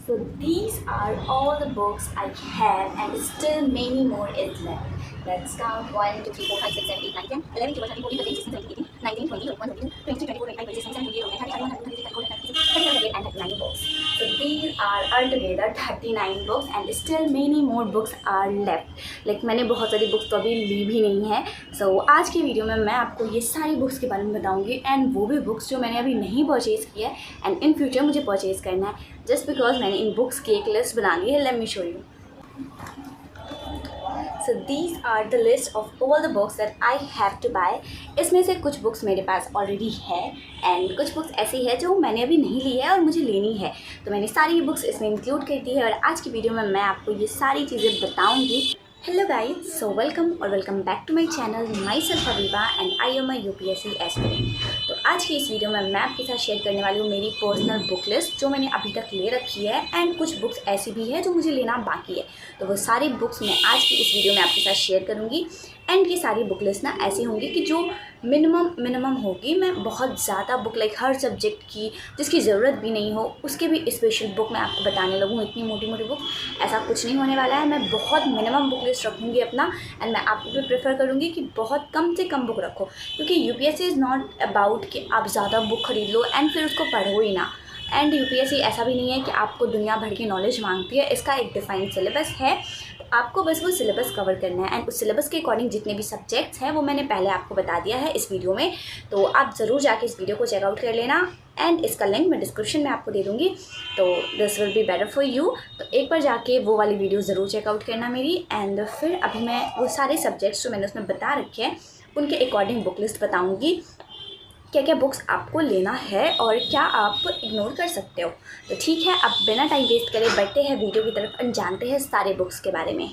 So these are all the books I have and still many more is left. Let's count 1, 2, 3, 4, 5, 6, 7, 8, 9, 10, 11, 12, 13, 14, 15, 16, 17, 18, 19, 20, 21, 22, 23, 24, 25, 26, 27, 28, 29, 30, 31, 32, 33, 34, 35, 36, 37, 38 and 39 books. So these are altogether 39 books and still many more books are left. Like मैंने बहुत सारी books तो अभी ली भी नहीं है. So आज की वीडियो में मैं आपको ये सारी बुक्स के बारे में बताऊंगी एंड वो भी बुक्स जो मैंने अभी नहीं परचेज़ की है एंड इन फ्यूचर मुझे परचेज़ करना है. जस्ट बिकॉज मैंने इन बुक्स की एक लिस्ट बना ली है. Let me show you. So these are the list of all the books that I have to buy. इसमें से कुछ बुक्स मेरे पास ऑलरेडी है एंड कुछ बुक्स ऐसी है जो मैंने अभी नहीं ली है और मुझे लेनी है. तो मैंने सारी बुक्स इसमें इंक्लूड कर दी है और आज की वीडियो में मैं आपको ये सारी चीज़ें बताऊंगी. Hello guys, so welcome back to my channel. Myself Habiba and I am a UPSC aspirant. तो आज की इस वीडियो में मैं आपके साथ शेयर करने वाली हूँ मेरी पर्सनल बुक लिस्ट जो मैंने अभी तक ले रखी है एंड कुछ बुक्स ऐसी भी है जो मुझे लेना बाकी है. तो वो सारी बुक्स मैं आज की इस वीडियो में आपके साथ शेयर करूँगी एंड ये सारी बुक लिस्ट ना ऐसी होंगी कि जो मिनिमम होगी. मैं बहुत ज़्यादा बुक लाइक हर सब्जेक्ट की जिसकी ज़रूरत भी नहीं हो उसके भी स्पेशल बुक मैं आपको बताने लगूँ. इतनी मोटी बुक ऐसा कुछ नहीं होने वाला है. मैं बहुत मिनिमम बुक लिस्ट रखूँगी अपना एंड मैं आपको भी प्रेफर करूँगी कि बहुत कम से कम बुक रखो क्योंकि यूपीएससी इज़ नॉट अबाउट कि आप ज़्यादा बुक खरीद लो एंड फिर उसको पढ़ो ही ना. एंड यूपीएससी ऐसा भी नहीं है कि आपको दुनिया भर की नॉलेज मांगती है. इसका एक डिफाइंड सिलेबस है. आपको बस वो सिलेबस कवर करना है एंड उस सिलेबस के अकॉर्डिंग जितने भी सब्जेक्ट्स हैं वो मैंने पहले आपको बता दिया है इस वीडियो में. तो आप ज़रूर जाके इस वीडियो को चेकआउट कर लेना एंड इसका लिंक मैं डिस्क्रिप्शन में आपको दे दूँगी. तो this will be better for you. तो एक बार जाके वो वाली वीडियो ज़रूर चेकआउट करना मेरी. एंड फिर अभी मैं वो सारे सब्जेक्ट्स जो मैंने उसमें बता रखे हैं उनके अकॉर्डिंग बुक लिस्ट बताऊँगी क्या क्या बुक्स आपको लेना है और क्या आप इग्नोर कर सकते हो. तो ठीक है, अब बिना टाइम वेस्ट करे बढ़ते हैं वीडियो की तरफ और जानते हैं सारे बुक्स के बारे में.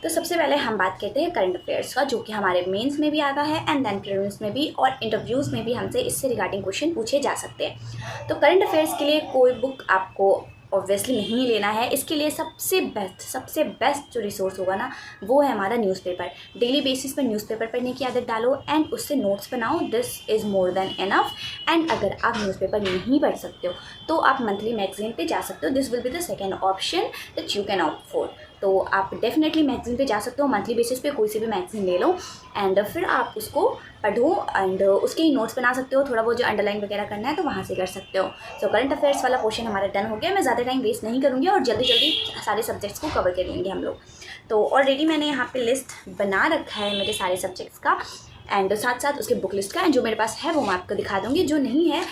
तो सबसे पहले हम बात करते हैं करंट अफेयर्स का जो कि हमारे मेंस में भी आता है एंड देन प्रीलिम्स में भी और इंटरव्यूज़ में भी हमसे इससे रिगार्डिंग क्वेश्चन पूछे जा सकते हैं. तो करंट अफेयर्स के लिए कोई बुक आपको ऑब्वियसली नहीं लेना है. इसके लिए सबसे बेस्ट जो रिसोर्स होगा ना वो है हमारा न्यूज़पेपर. डेली बेसिस पर न्यूज़पेपर पढ़ने की आदत डालो एंड उससे नोट्स बनाओ. This is more than enough. And अगर आप न्यूज़पेपर नहीं पढ़ सकते हो तो आप मंथली मैगजीन पे जा सकते हो. This will be the second option that you can opt for. तो आप डेफिनेटली मैगजीन पे जा सकते हो. मंथली बेसिस पे कोई सी भी मैगजीन ले लो एंड फिर आप उसको पढ़ो एंड उसके ही नोट्स बना सकते हो. थोड़ा बहुत जो अंडरलाइन वगैरह करना है तो वहाँ से कर सकते हो. सो करंट अफेयर्स वाला पोर्शन हमारा डन हो गया. मैं ज़्यादा टाइम वेस्ट नहीं करूँगी और जल्दी सारे सब्जेक्ट्स को कवर कर लेंगे हम लोग. तो ऑलरेडी मैंने यहाँ पे लिस्ट बना रखा है मेरे सारे सब्जेक्ट्स का एंड साथ उसके बुक लिस्ट का. एंड जो मेरे पास है वो मैं आपको दिखा दूँगी. जो नहीं है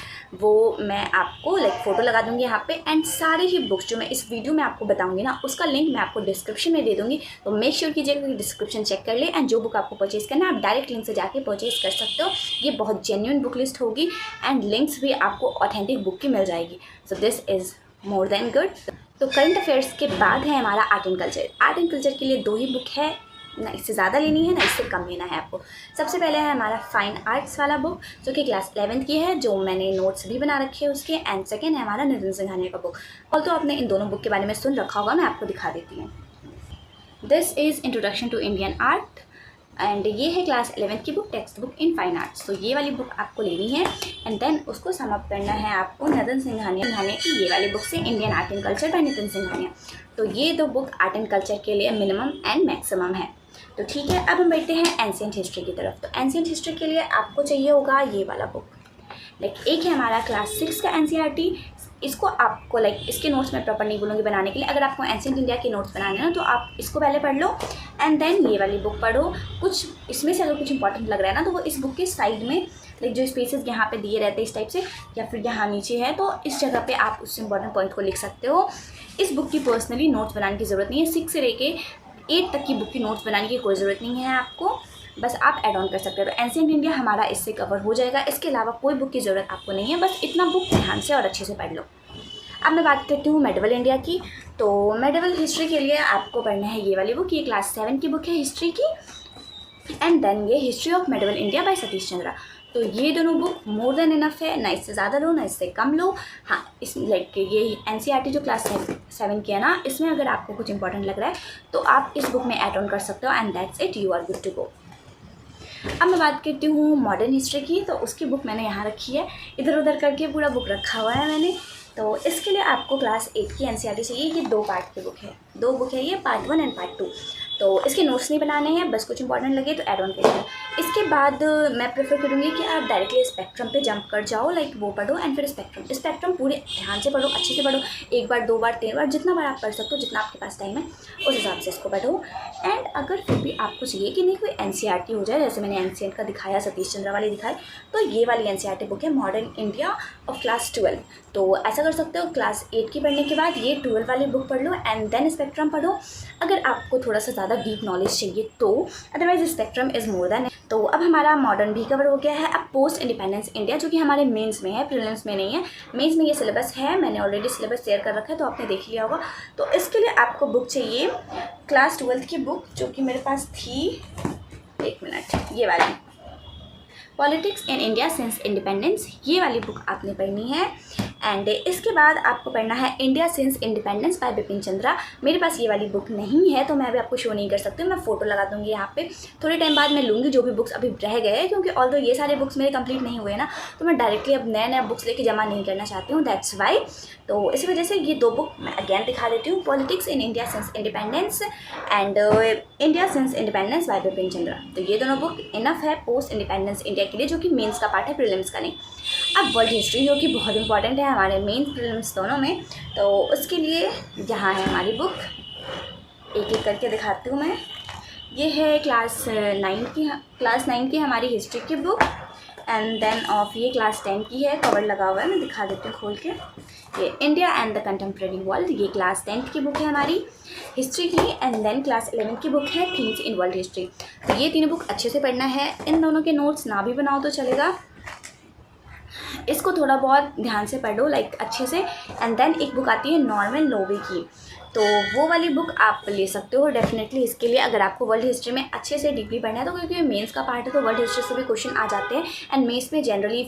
वो मैं आपको फ़ोटो लगा दूँगी यहाँ पे. एंड सारी ही बुक्स जो मैं इस वीडियो में आपको बताऊँगी ना उसका लिंक मैं आपको डिस्क्रिप्शन में दे दूँगी. तो मेक श्योर कीजिएगा कि डिस्क्रिप्शन चेक कर ले एंड जो बुक आपको परचेज़ करना है आप डायरेक्ट लिंक से जाके परचेज़ कर सकते हो. ये बहुत जेन्युइन बुक लिस्ट होगी एंड लिंक्स भी आपको ऑथेंटिक बुक की मिल जाएगी. So this is more than good. तो करंट अफेयर्स के बाद है हमारा art and culture. Art and culture के लिए 2 ही बुक है. ना इससे ज़्यादा लेनी है ना इससे कम लेना है आपको. सबसे पहले है हमारा फाइन आर्ट्स वाला बुक जो कि क्लास 11th की है जो मैंने नोट्स भी बना रखे हैं उसके. एंड सेकेंड है हमारा नितिन सिंघानिया का बुक. और तो आपने इन दोनों बुक के बारे में सुन रखा होगा. मैं आपको दिखा देती हूँ. This is introduction to Indian art and ये है क्लास 11th की book, textbook in fine arts. तो ये वाली बुक आपको लेनी है एंड देन उसको सम अप करना है आपको नितिन सिंघानिया की ये वाली बुक से, Indian art and culture by Nitin Singhania. तो ये 2 बुक आर्ट एंड कल्चर के लिए मिनिमम एंड मैक्सिमम है. तो ठीक है, अब हम बैठते हैं एंशिएंट हिस्ट्री की तरफ. तो एंशिएंट हिस्ट्री के लिए आपको चाहिए होगा ये वाला बुक. लाइक एक है हमारा क्लास 6 का एनसीईआरटी. इसको आपको लाइक इसके नोट्स मैं प्रॉपर नहीं बोलूँगी बनाने के लिए. अगर आपको एंशिएंट इंडिया के नोट्स बनाने हैं ना तो आप इसको पहले पढ़ लो एंड देन ये वाली बुक पढ़ो. कुछ इसमें से अगर कुछ इंपॉर्टेंट लग रहा है ना तो वो इस बुक के साइड में लाइक जो स्पेसेस यहाँ पे दिए रहते हैं इस टाइप से या फिर यहाँ नीचे है तो इस जगह पे आप उस इंपॉर्टेंट पॉइंट को लिख सकते हो. इस बुक की पर्सनली नोट्स बनाने की ज़रूरत नहीं है. 6 से लेके 8 तक की बुक की नोट्स बनाने की कोई ज़रूरत नहीं है आपको. बस आप ऐड ऑन कर सकते हो. तो एंशिएंट इंडिया हमारा इससे कवर हो जाएगा. इसके अलावा कोई बुक की ज़रूरत आपको नहीं है. बस इतना बुक ध्यान से और अच्छे से पढ़ लो. अब मैं बात करती हूँ मेडिवल इंडिया की. तो मेडिवल हिस्ट्री के लिए आपको पढ़ना है ये वाली बुक. ये क्लास 7 की बुक है हिस्ट्री की. एंड देन ये history of medieval India by Satish Chandra. तो ये दोनों बुक मोर देन इनफ है. ना इससे ज़्यादा लो ना इससे कम लो. हाँ, इस लाइक ये एनसीईआरटी जो क्लास 7 की है ना इसमें अगर आपको कुछ इंपॉर्टेंट लग रहा है तो आप इस बुक में ऐड ऑन कर सकते हो and that's it. You are good to go. अब मैं बात करती हूँ मॉडर्न हिस्ट्री की. तो उसकी बुक मैंने यहाँ रखी है. इधर उधर करके पूरा बुक रखा हुआ है मैंने तो इसके लिए आपको क्लास 8 की एनसीईआरटी चाहिए। ये 2 पार्ट की बुक है, 2 बुक है ये, पार्ट 1 एंड पार्ट 2। तो इसके नोट्स नहीं बनाने हैं, बस कुछ इंपॉर्टेंट लगे तो ऐड ऑन करिए। इसके बाद मैं प्रेफर करूँगी कि आप डायरेक्टली स्पेक्ट्रम पे जंप कर जाओ, लाइक वो पढ़ो एंड फिर स्पेक्ट्रम पूरे ध्यान से पढ़ो, अच्छे से पढ़ो, 1 बार 2 बार 3 बार जितना बार आप पढ़ सकते हो, जितना आपके पास टाइम है उस हिसाब से इसको पढ़ो। एंड अगर फिर भी आपको चाहिए कि नहीं कोई एनसीईआरटी हो जाए, जैसे मैंने एनसीएंट का दिखाया, सतीश चंद्रा वाली दिखाई, तो ये वाली एनसीईआरटी बुक है मॉडर्न इंडिया ऑफ क्लास 12। तो ऐसा कर सकते हो, क्लास 8 की पढ़ने के बाद ये 12 वाली बुक पढ़ लो एंड देन स्पेक्ट्रम पढ़ो, अगर आपको थोड़ा सा ज़्यादा डीप नॉलेज चाहिए तो। Otherwise spectrum is more than. तो अब हमारा मॉडर्न भी कवर हो गया है। अब पोस्ट इंडिपेंडेंस इंडिया, जो कि हमारे मेंस में है, प्रीलिम्स में नहीं है। मेंस में ये सिलेबस है, मैंने ऑलरेडी सिलेबस शेयर कर रखा है तो आपने देख लिया होगा। तो इसके लिए आपको बुक चाहिए क्लास 12 की बुक, जो कि मेरे पास थी, 1 मिनट, ये वाली, politics in India since independence, ये वाली बुक आपने पढ़नी है। एंड इसके बाद आपको पढ़ना है India since independence bye Bipin Chandra. मेरे पास ये वाली बुक नहीं है तो मैं अभी आपको शो नहीं कर सकती हूँ, मैं फ़ोटो लगा दूँगी यहाँ पे। थोड़े टाइम बाद मैं लूँगी जो भी बुक्स अभी रह गए हैं, क्योंकि ऑल्दो ये सारे बुक्स मेरे कंप्लीट नहीं हुए ना, तो मैं डायरेक्टली अब नए बुक्स लेके जमा नहीं करना चाहती हूँ, दैट्स वाई। तो इसी वजह से ये 2 बुक मैं अगेन दिखा देती हूँ, politics in India since independence and India since independence bye Bipin Chandra. तो ये दोनों बुक इनफ है पोस्ट इंडिपेंडेंस इंडिया के लिए, जो कि मेंस का पार्ट है, प्रीलिम्स का नहीं। अब वर्ल्ड हिस्ट्री, जो कि बहुत इंपॉर्टेंट है हमारे मेन प्रीलिम्स दोनों में, तो उसके लिए यहाँ है हमारी बुक, एक एक करके दिखाती हूँ मैं। ये है क्लास 9 की हमारी हिस्ट्री की बुक एंड देन ऑफ ये क्लास 10 की है, कवर लगा हुआ है, मैं दिखा देती हूँ खोल के। ये India and the contemporary world, ये क्लास 10 की बुक है हमारी हिस्ट्री की। एंड देन क्लास 11 की बुक है थीम्स इन वर्ल्ड हिस्ट्री। तो ये तीनों बुक अच्छे से पढ़ना है। इन दोनों के नोट्स ना भी बनाओ तो चलेगा, इसको थोड़ा बहुत ध्यान से पढ़ो, लाइक अच्छे से। एंड देन एक बुक आती है नॉर्मन लोवे की, तो वो वाली बुक आप ले सकते हो डेफिनेटली इसके लिए, अगर आपको वर्ल्ड हिस्ट्री में अच्छे से डीपली पढ़ना है। तो क्योंकि मेंस का पार्ट है तो वर्ल्ड हिस्ट्री से भी क्वेश्चन आ जाते हैं एंड मेंस में जनरली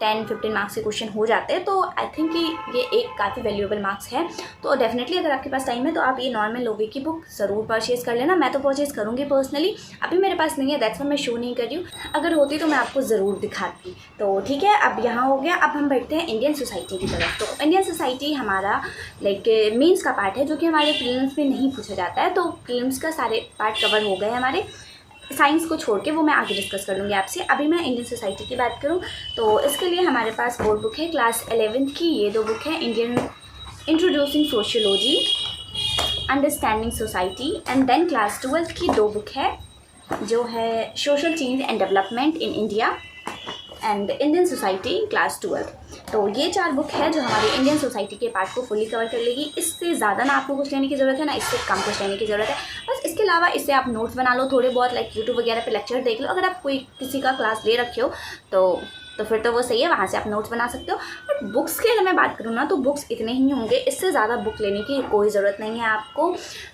10-15 मार्क्स के क्वेश्चन हो जाते हैं, तो आई थिंक कि ये एक काफ़ी वैल्यूएबल मार्क्स है। तो डेफिनेटली अगर आपके पास टाइम है तो आप ये नॉर्मन लोवे की बुक ज़रूर परचेज़ कर लेना। मैं तो परचेज़ करूँगी पर्सनली, अभी मेरे पास नहीं है, दैट्स व्हाई मैं शो नहीं कर रही हूँ, अगर होती तो मैं आपको ज़रूर दिखाती। तो ठीक है, अब यहाँ हो गया। अब हम बैठते हैं इंडियन सोसाइटी की तरफ। तो इंडियन सोसाइटी हमारा लाइक मीन्स का पार्ट है, जो कि हमारे प्रीलिम्स में नहीं पूछा जाता है, तो प्रीलिम्स का सारे पार्ट कवर हो गए हमारे। साइंस को छोड़ के वो मैं आगे डिस्कस कर लूँगी आपसे। अभी मैं इंडियन सोसाइटी की बात करूँ तो इसके लिए हमारे पास 4 बुक है। क्लास 11 की ये 2 बुक है, Indian introducing sociology, understanding society. And then class 12 की 2 बुक है, जो है social change and development in India and Indian society class 12। तो ये 4 बुक है जो हमारी इंडियन सोसाइटी के पार्ट को फुली कवर कर लेगी। इससे ज़्यादा ना आपको कुछ लेने की ज़रूरत है, ना इससे कम कुछ लेने की ज़रूरत है। बस इसके अलावा इससे आप नोट्स बना लो थोड़े बहुत, लाइक यूट्यूब वगैरह पे लेक्चर देख लो। अगर आप कोई किसी का क्लास ले रखे हो तो फिर तो वो सही है, वहाँ से आप नोट्स बना सकते हो। बट बुक्स की अगर मैं बात करूँ ना तो बुक्स इतने ही होंगे, इससे ज़्यादा बुक लेने की कोई ज़रूरत नहीं है आपको।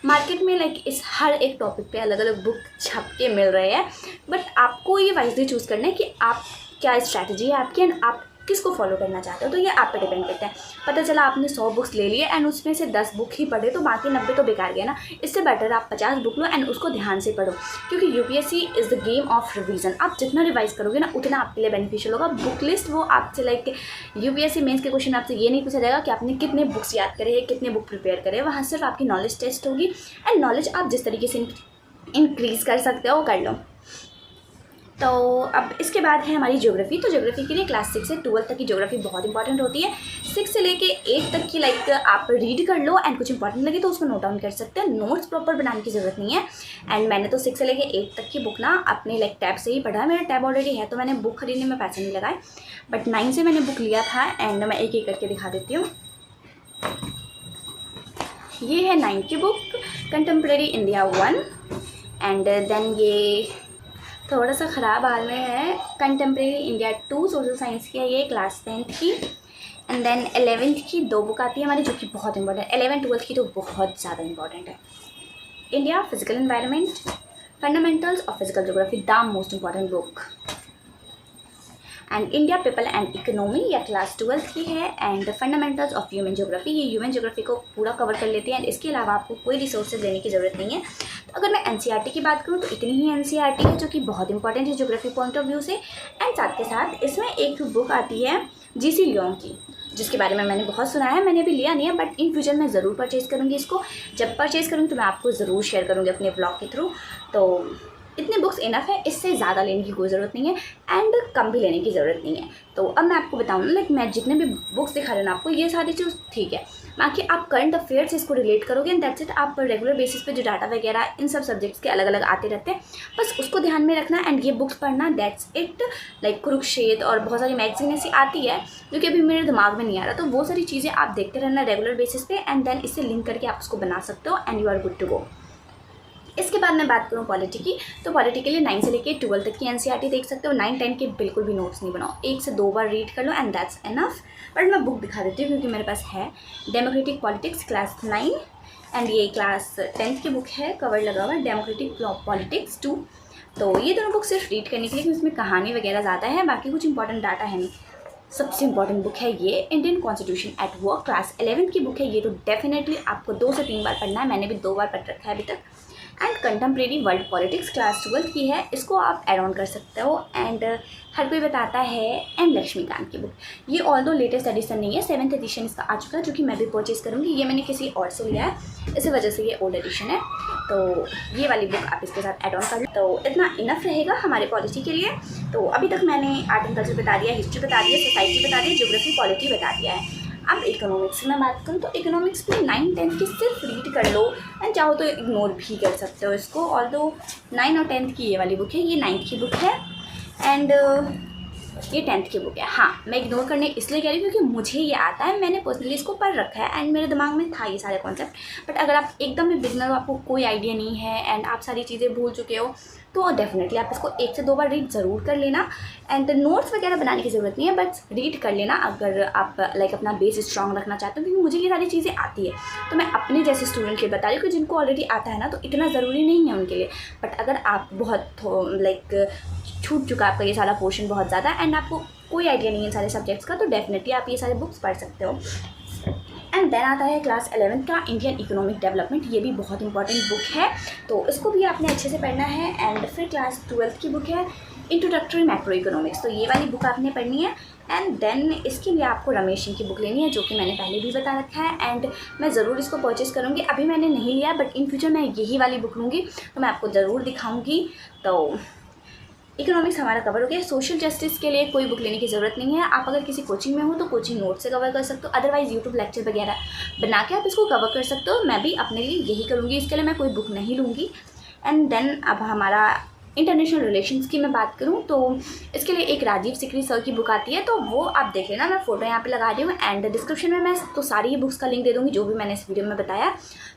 मार्केट में लाइक इस हर एक टॉपिक पे अलग अलग बुक छप के मिल रहे हैं, बट आपको ये वाइजली चूज़ करना है कि आप क्या स्ट्रैटेजी है आपकी एंड आप किसको फॉलो करना चाहते हो, तो ये आप पे डिपेंड करता है। पता चला आपने 100 बुक्स ले लिए एंड उसमें से 10 बुक ही पढ़े तो बाकी 90 तो बेकार गया ना। इससे बेटर आप 50 बुक लो एंड उसको ध्यान से पढ़ो, क्योंकि UPSC is the game of revision. आप जितना रिवाइज करोगे ना उतना आपके लिए बेनिफिशियल होगा। बुक लिस्ट वो आपसे लाइक यूपीएससी मेंस के क्वेश्चन आपसे ये नहीं पूछा जाएगा कि आपने कितने बुक्स याद करे हैं, कितने बुक प्रिपेयर करे, वहाँ सिर्फ आपकी नॉलेज टेस्ट होगी एंड नॉलेज आप जिस तरीके से इंक्रीज़ कर सकते हो वो कर लो। तो अब इसके बाद है हमारी ज्योग्राफी। तो ज्योग्राफी के लिए क्लास 6 से 12 तक की ज्योग्राफी बहुत इंपॉर्टेंट होती है। 6 से लेके 8 तक की लाइक आप रीड कर लो एंड कुछ इंपॉर्टेंट लगे तो उसको नोट डाउन कर सकते हैं। नोट्स प्रॉपर बनाने की ज़रूरत नहीं है। एंड मैंने तो 6 से लेके 8 तक की बुक ना अपने लाइक टैब से ही पढ़ा है। मेरा टैब ऑलरेडी है तो मैंने बुक खरीदने में पैसे नहीं लगाए, बट 9 से मैंने बुक लिया था एंड मैं एक एक करके दिखा देती हूँ। ये है 9 की book, contemporary India 1 and then ये थोड़ा सा ख़राब हाल में है, कंटेम्प्रेरी इंडिया 2 सोशल साइंस की है ये, क्लास 10th की। एंड देन 11th की 2 बुक आती है हमारी जो कि बहुत इंपॉर्टेंट है। 11-12 की तो बहुत ज़्यादा इंपॉर्टेंट है। India physical environment, fundamentals of physical geography, the most important book. And India people and economy या क्लास 12 की है। And fundamentals of human geography, ये ह्यूमन ज्योग्राफी को पूरा कवर कर लेती है एंड इसके अलावा आपको कोई रिसोर्सेज लेने की ज़रूरत नहीं है। तो अगर मैं एनसीईआरटी की बात करूँ तो इतनी ही एनसीईआरटी है जो कि बहुत इंपॉर्टेंट है ज्योग्राफी पॉइंट ऑफ व्यू से। एंड साथ के साथ इसमें एक बुक आती है जीसी लियोंग की। जिसके बारे में मैंने बहुत सुना है, मैंने अभी लिया नहीं है, बट इन फ्यूचर मैं ज़रूर परचेज़ करूँगी इसको। जब परचेज़ करूँगी तो मैं आपको ज़रूर शेयर करूँगी अपने ब्लॉग के थ्रू। तो इतने बुक्स इनफ है, इससे ज़्यादा लेने की कोई ज़रूरत नहीं है एंड कम भी लेने की ज़रूरत नहीं है। तो अब मैं आपको बताऊँ ना, लाइक मैं जितने भी बुक्स दिखा रही हूँ आपको, ये सारी चीज़ ठीक है, बाकी आप करंट अफेयर से इसको रिलेट करोगे एंड दैट्स इट। आप रेगुलर बेसिस पे जो डाटा वगैरह इन सब सब्जेक्ट्स के अलग अलग आते रहते हैं, बस उसको ध्यान में रखना एंड ये बुक्स पढ़ना, दैट्स इट। लाइक कुरुक्षेत्र और बहुत सारी मैगजीन ऐसी आती है जो कि अभी मेरे दिमाग में नहीं आ रहा, तो वो सारी चीज़ें आप देखते रहना रेगुलर बेसिस पे एंड देन इससे लिंक करके आप उसको बना सकते हो and you are good to go. इसके बाद मैं बात करूँ पॉलिटी की, तो पॉलिटी के लिए 9 से लेकर 12 तक की एनसीईआरटी देख सकते हो। 9-10 के बिल्कुल भी नोट्स नहीं बनाओ, 1 से 2 बार रीड कर लो एंड दैट्स इनफ। बट मैं बुक दिखा देती हूँ क्योंकि मेरे पास है डेमोक्रेटिक पॉलिटिक्स क्लास 9 एंड ये क्लास 10th की बुक है, कवर लगा हुआ है डेमोक्रेटिक पॉलिटिक्स 2। तो ये दोनों बुक सिर्फ रीड करने के लिए, क्योंकि इसमें कहानी वगैरह ज़्यादा है, बाकी कुछ इंपॉर्टेंट डाटा है नहीं। सबसे इंपॉर्टेंट बुक है ये Indian constitution at work, class 11th की बुक है। ये तो डेफिनेटली आपको 2 से 3 बार पढ़ना है, मैंने भी 2 बार पढ़ रखा है अभी तक। And contemporary world politics class 12th की है, इसको आप एड ऑन कर सकते हो। एंड हर कोई बताता है एम लक्ष्मीकांत की बुक, ये ऑल दो लेटेस्ट एडिशन नहीं है, 7th एडिशन इसका आ चुका है, जो कि मैं भी परचेज़ करूँगी। ये मैंने किसी और से लिया है, इसी वजह से ये ओल्ड एडिशन है, तो ये वाली बुक आप इसके साथ एड ऑन कर लो। तो इतना इनफ रहेगा हमारे पॉलिटी के लिए। तो अभी तक मैंने आर्ट एंड कल्चर बता दिया, हिस्ट्री बता दिया, सोसाइटी बता दी, ज्योग्राफी पॉलिटी बता दिया है। अब इकोनॉमिक्स की मैं बात करूँ तो इकोनॉमिक्स में 9-10 की सिर्फ रीड कर लो एंड चाहो तो इग्नोर भी कर सकते हो इसको। ऑल्दो 9 और 10th की ये वाली बुक है, ये 9th की बुक है एंड ये 10th की बुक है। हाँ, मैं इग्नोर करने इसलिए कह रही हूँ क्योंकि मुझे ये आता है, मैंने पर्सनली इसको पढ़ रखा है एंड मेरे दिमाग में था ये सारे कॉन्सेप्ट। बट अगर आप एकदम ही बिगनर हो, आपको कोई आइडिया नहीं है एंड आप सारी चीज़ें भूल चुके हो, तो डेफिनेटली आप इसको 1 से 2 बार रीड ज़रूर कर लेना एंड नोट्स वगैरह बनाने की ज़रूरत नहीं है, बस रीड कर लेना अगर आप लाइक अपना बेस स्ट्रॉन्ग रखना चाहते हो। क्योंकि मुझे ये सारी चीज़ें आती है, तो मैं अपने जैसे स्टूडेंट के बता रही हूँ कि जिनको ऑलरेडी आता है ना, तो इतना ज़रूरी नहीं है उनके लिए। बट अगर आप बहुत लाइक छूट चुका आपका ये सारा पोर्शन बहुत ज़्यादा एंड आपको कोई आइडिया नहीं है सारे सब्जेक्ट्स का, तो डेफिनेटली आप ये सारे बुक्स पढ़ सकते हो। एंड देन आता है क्लास 11th का इंडियन इकोनॉमिक डेवलपमेंट, ये भी बहुत इंपॉर्टेंट बुक है, तो इसको भी आपने अच्छे से पढ़ना है। एंड फिर क्लास 12th की बुक है इंट्रोडक्टरी मैक्रो इकोनॉमिक्स, तो ये वाली बुक आपने पढ़नी है। एंड देन इसके लिए आपको रमेश सिंह की बुक लेनी है, जो कि मैंने पहले भी बता रखा है एंड मैं ज़रूर इसको परचेज़ करूँगी। अभी मैंने नहीं लिया, बट इन फ्यूचर मैं यही वाली बुक लूँगी, तो मैं आपको ज़रूर दिखाऊँगी। तो इकोनॉमिक्स हमारा कवर हो गया। सोशल जस्टिस के लिए कोई बुक लेने की ज़रूरत नहीं है, आप अगर किसी कोचिंग में हो तो कोचिंग नोट से कवर कर सकते हो, अदरवाइज़ यूट्यूब लेक्चर वगैरह बना के आप इसको कवर कर सकते हो। मैं भी अपने लिए यही करूँगी, इसके लिए मैं कोई बुक नहीं लूँगी। एंड देन अब हमारा इंटरनेशनल रिलेशंस की मैं बात करूँ तो इसके लिए एक राजीव सिकरी सर की बुक आती है, तो वो आप देख लेना, मैं फ़ोटो यहाँ पे लगा रही हूँ एंड डिस्क्रिप्शन में मैं तो सारी ही बुक्स का लिंक दे दूँगी जो भी मैंने इस वीडियो में बताया,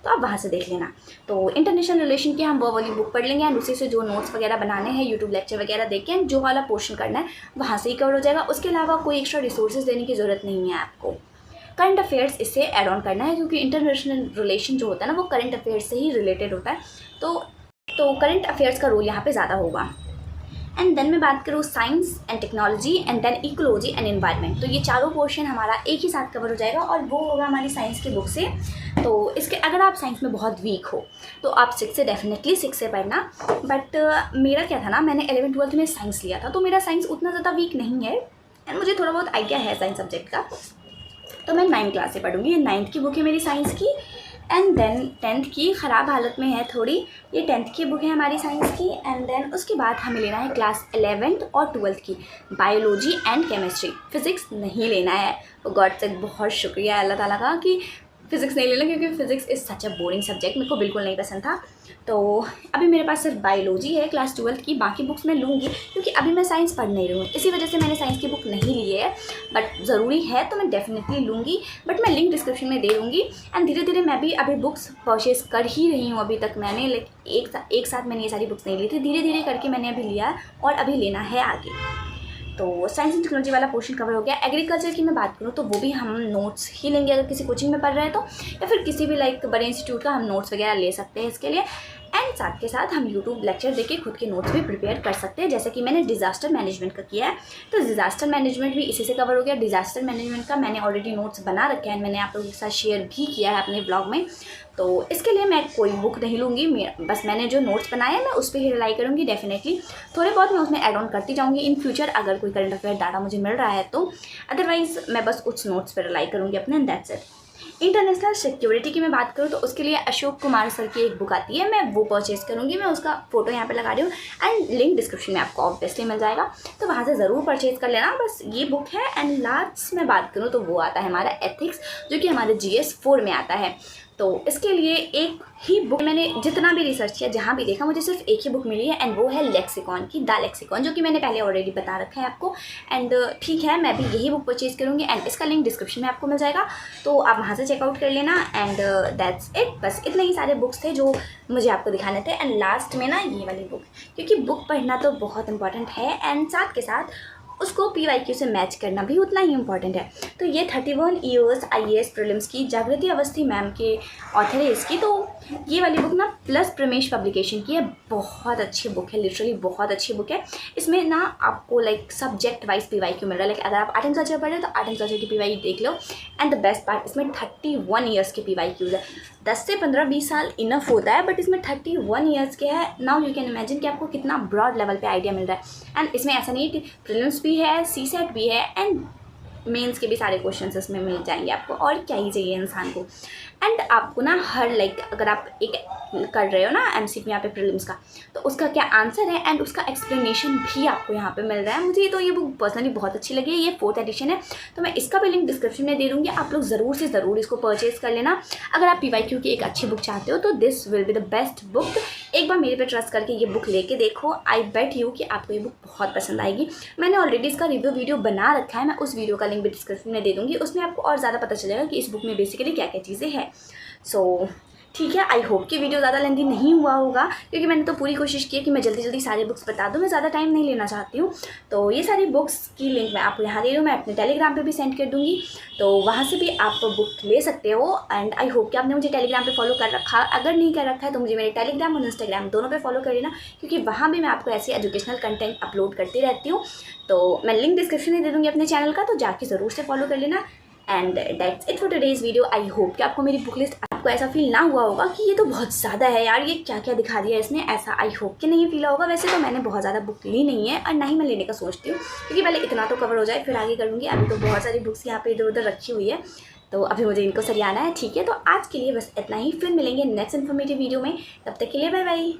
तो आप वहाँ से देख लेना। तो इंटरनेशनल रिलेशन की हम वो वाली बुक पढ़ लेंगे एंड उसी से जो नोट्स वगैरह बनाने हैं, यूट्यूब लेक्चर वगैरह देख के जो वाला पोर्शन करना है वहाँ से ही कवर हो जाएगा। उसके अलावा कोई एक्स्ट्रा रिसोर्सेज देने की ज़रूरत नहीं है आपको। करंट अफेयर्स इससे ऐड ऑन करना है, क्योंकि इंटरनेशनल रिलेशन जो होता है ना, वो करंट अफेयर्स से ही रिलेटेड होता है, तो करंट अफेयर्स का रोल यहाँ पे ज़्यादा होगा। एंड देन मैं बात करूँ science and technology and then ecology and environment, तो ये चारों पोर्शन हमारा एक ही साथ कवर हो जाएगा और वो होगा हमारी साइंस की बुक से। तो इसके अगर आप साइंस में बहुत वीक हो तो आप 6 से डेफिनेटली 6 से पढ़ना। बट मेरा क्या था ना, मैंने 11th-12th में साइंस लिया था, तो मेरा साइंस उतना ज़्यादा वीक नहीं है एंड मुझे थोड़ा बहुत आइडिया है साइंस सब्जेक्ट का, तो मैं 9th क्लास से पढ़ूँगी। ये 9th की बुक है मेरी साइंस की। एंड देन 10th की ख़राब हालत में है थोड़ी, ये 10th की बुक है हमारी साइंस की। एंड देन उसके बाद हमें लेना है क्लास 11th और 12th की बायोलॉजी एंड केमिस्ट्री। फ़िज़िक्स नहीं लेना है, गॉड से बहुत शुक्रिया अल्लाह ताला का कि फ़िज़िक्स नहीं लेना, क्योंकि physics is such a boring subject, मेरे को बिल्कुल नहीं पसंद था। तो अभी मेरे पास सिर्फ बायोलॉजी है क्लास 12th की, बाकी बुक्स मैं लूँगी क्योंकि अभी मैं साइंस पढ़ नहीं रही हूँ, इसी वजह से मैंने साइंस की बुक नहीं ली है। बट ज़रूरी है तो मैं डेफिनेटली लूँगी, बट मैं लिंक डिस्क्रिप्शन में दे दूँगी। एंड धीरे धीरे मैं भी अभी बुक्स परचेज़ कर ही रही हूँ। अभी तक मैंने एक साथ मैंने ये सारी बुक्स नहीं ली थी, धीरे धीरे करके मैंने अभी लिया और अभी लेना है आगे। तो साइंस एंड टेक्नोलॉजी वाला पोर्शन कवर हो गया। एग्रीकल्चर की मैं बात करूँ तो वो भी हम नोट्स ही लेंगे अगर किसी कोचिंग में पढ़ रहे हैं तो, या फिर किसी भी लाइक बड़े इंस्टीट्यूट का हम नोट्स वगैरह ले सकते हैं इसके लिए। एंड एंड साथ के साथ हम यूट्यूब लेक्चर देके खुद के नोट्स भी प्रिपेयर कर सकते हैं, जैसे कि मैंने डिज़ास्टर मैनेजमेंट का किया है तो डिज़ास्टर मैनेजमेंट भी इसी से कवर हो गया। डिज़ास्टर मैनेजमेंट का मैंने ऑलरेडी नोट्स बना रखे हैं, मैंने आप लोगों के साथ शेयर भी किया है अपने ब्लॉग में। तो इसके लिए मैं कोई बुक नहीं लूँगी, बस मैंने जो नोट्स बनाए हैं मैं उस पर ही रिलाई करूँगी। डेफिनेटली थोड़े बहुत मैं उसमें ऐड ऑन करती जाऊँगी इन फ्यूचर, अगर कोई करंट अफेयर डाटा मुझे मिल रहा है तो। अदरवाइज़ मैं बस उस नोट्स पर रिलाई करूँगी अपने, दैट्स इट। इंटरनेशनल सिक्योरिटी की मैं बात करूँ तो उसके लिए अशोक कुमार सर की एक बुक आती है, मैं वो परचेज़ करूँगी। मैं उसका फोटो यहाँ पे लगा रही हूँ एंड लिंक डिस्क्रिप्शन में आपको ऑब्वियसली मिल जाएगा, तो वहाँ से ज़रूर परचेज़ कर लेना। बस ये बुक है। एंड लास्ट में बात करूँ तो वो आता है हमारा एथिक्स, जो कि हमारे GS 4 में आता है। तो इसके लिए एक ही बुक, मैंने जितना भी रिसर्च किया, जहाँ भी देखा, मुझे सिर्फ एक ही बुक मिली है एंड वो है लेक्सिकॉन की, द लेक्सिकॉन, जो कि मैंने पहले ऑलरेडी बता रखा है आपको। एंड ठीक है, मैं भी यही बुक परचेज़ करूँगी एंड इसका लिंक डिस्क्रिप्शन में आपको मिल जाएगा, तो आप वहाँ से चेकआउट कर लेना। And that's it. बस इतने ही सारे बुक्स थे जो मुझे आपको दिखाने थे। एंड लास्ट में ना ये वाली बुक, क्योंकि बुक पढ़ना तो बहुत इंपॉर्टेंट है एंड साथ के साथ उसको PYQ से मैच करना भी उतना ही इम्पॉर्टेंट है। तो ये 31 ईयर्स IAS प्रीलिम्स की जागृति अवस्थी मैम के ऑथर है इसकी। तो ये वाली बुक ना प्लस प्रमेश पब्लिकेशन की है, बहुत अच्छी बुक है, लिटरली बहुत अच्छी बुक है। इसमें ना आपको लाइक सब्जेक्ट वाइज PYQ मिल रहा है। लाइक अगर आप आर्ट एंड कल्चर पढ़ रहे हो तो आर्ट एंड कल्चर की PYQ देख लो। एंड द बेस्ट पार्ट, इसमें 31 ईयर्स के PYQs है। 10 से 15-20 साल इनफ होता है, बट इसमें 31 ईयर्स के है। नाउ यू कैन इमेजिन कि आपको कितना ब्रॉड लेवल पे आइडिया मिल रहा है। एंड इसमें ऐसा नहीं है कि प्रीलिम्स भी है, CSET भी है एंड मेंस के भी सारे क्वेश्चंस इसमें मिल जाएंगे आपको। और क्या ही चाहिए इंसान को। एंड आपको ना हर लाइक अगर आप एक कर रहे हो ना MCQ यहाँ पे प्रीलिम्स का, तो उसका क्या आंसर है एंड उसका एक्सप्लेनेशन भी आपको यहाँ पे मिल रहा है। मुझे तो ये बुक पर्सनली बहुत अच्छी लगी है। ये 4th एडिशन है, तो मैं इसका भी लिंक डिस्क्रिप्शन में दे दूँगी। आप लोग ज़रूर से ज़रूर इसको परचेज़ कर लेना अगर आप PYQ की एक अच्छी बुक चाहते हो, तो this will be the best book. एक बार मेरे पे ट्रस्ट करके ये बुक लेके देखो, आई बेट यू कि आपको ये बुक बहुत पसंद आएगी। मैंने ऑलरेडी इसका रिव्यू वीडियो बना रखा है, मैं उस वीडियो का लिंक भी डिस्क्रिप्शन में दे दूँगी। उसमें आपको और ज़्यादा पता चलेगा कि इस बुक में बेसिकली क्या क्या चीज़ें हैं। सो ठीक है, आई होप कि वीडियो ज़्यादा लेंथी नहीं हुआ होगा, क्योंकि मैंने तो पूरी कोशिश की है कि मैं जल्दी जल्दी सारी बुक्स बता दूँ, मैं ज़्यादा टाइम नहीं लेना चाहती हूँ। तो ये सारी बुक्स की लिंक मैं आपको यहाँ दे रही हूँ, मैं अपने टेलीग्राम पे भी सेंड कर दूँगी, तो वहाँ से भी आप बुक ले सकते हो। एंड आई होप कि आपने मुझे टेलीग्राम पे फॉलो कर रखा, अगर नहीं कर रखा है तो मुझे मेरे टेलीग्राम और इंस्टाग्राम दोनों पे फॉलो कर लेना, क्योंकि वहाँ भी मैं आपको ऐसे एजुकेशनल कंटेंट अपलोड करती रहती हूँ। तो मैं लिंक डिस्क्रिप्शन में दे दूँगी अपने चैनल का, तो जाके ज़रूर से फॉलो कर लेना। And that's it for today's video. I hope कि आपको मेरी बुक लिस्ट, आपको ऐसा फील ना हुआ होगा कि ये तो बहुत ज़्यादा है यार, ये क्या क्या दिखा दिया इसने, ऐसा आई होप कि नहीं फील होगा। वैसे तो मैंने बहुत ज़्यादा बुक ली नहीं है और ना ही मैं लेने का सोचती हूँ, क्योंकि पहले इतना तो कवर हो जाए फिर आगे करूँगी। अभी तो बहुत सारी बुक्स यहाँ पे इधर उधर रखी हुई है, तो अभी मुझे इनको सरियाना है। ठीक है, तो आज के लिए बस इतना ही, फिर मिलेंगे नेक्स्ट इन्फॉर्मेटिव वीडियो में। तब तक के लिए बाय बाय।